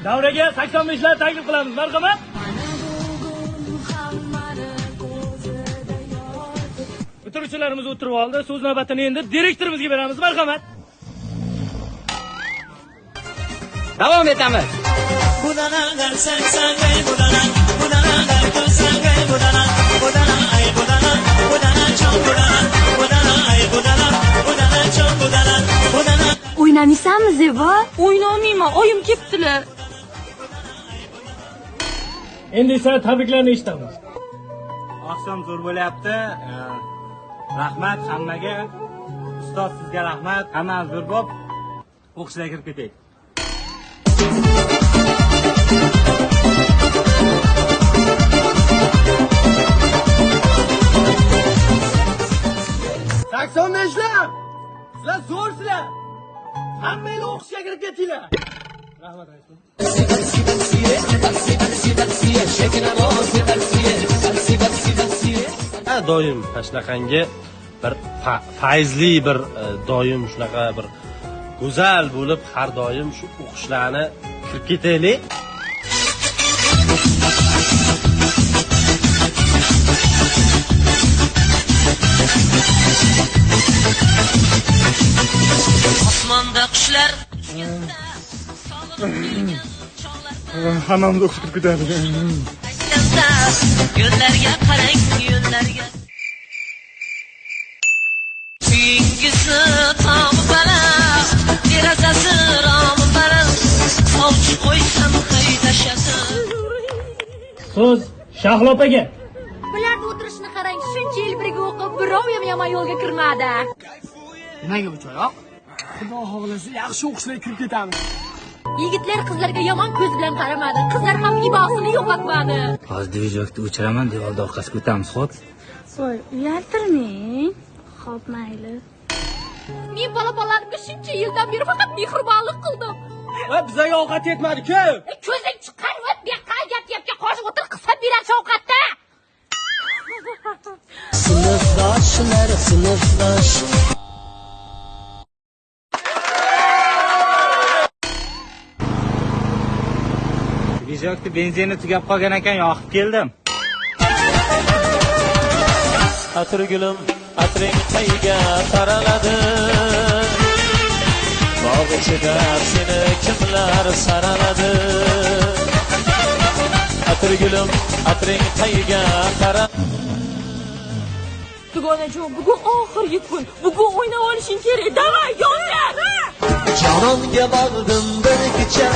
Davraga 85 lar taklif qilamiz. Marhamat. Bitiruvchilarimiz o'tirib oldi. So'z navbatini endi direktorimizga beramiz. Marhamat. Davom etamiz. O'ynaysanmi Zebo? O'ynamayman, oyim ketdilar. Endi esa tabriklarni eshitamiz. Oqshom zo'r bo'lyapti. Rahmat hammaga. Ustoz sizga rahmat. Hamma zo'r bo'lib o'qishga kirib ketaylik. Saksonbeshlar! Sizlar zo'rsizlar. Hammanglar o'qishga kirib ketinglar. Rahmat ayting. Doim shunaqangi bir fayzli bir doim shunaqa bir go'zal bo'lib har doim shu o'qishlarni kirib ketaylik. Osmonda qushlar Hammamiz o'qishga kirib ketamiz. yo'llarga qarang, yo'llarga. Uyingizni tom baland, derazasi rom baland, sovchi qo'ysam haydashasin. So'z Shahlo opaga. Bularni o'tirishni qarang, shuncha yil birga o'qib, birov ham yomon yo'lga kirmadi. Nimaga bu choyoq? Xudo xohlasa yaxshi o'qishlarga kirib ketamiz. Yigitlar qizlarga yomon ko'z bilan qaramadi. Qizlar ham ibosini yo'qotmadi. Hozir dvijokni o'chiraman, devorda orqasiga o'tamiz, xo'p? Voy, uyaltirmang. Xo'p, mayli. Men bola-bolalarga shuncha yildan beri faqat mehribonlik qildim. Va bizga ovqat yetmadi-ku. Ko'zing chiqqan va bu yoqqa gap-gapga qo'shib o'tir, qisab beradi ovqatda. Sinfdosh. Dvijokda benzini tugab qolgan ekan, yoqib keldim. Atirgulim atring tayiga taraladi. Bog' ichida seni kimlar saraladi. Atirgulim atring tayiga taraladi. Dugonajon, bugun oxirgi kun. Bugun o'ynab olishing kerak. Davay, yoshlar! Jononga bordim bir kecha.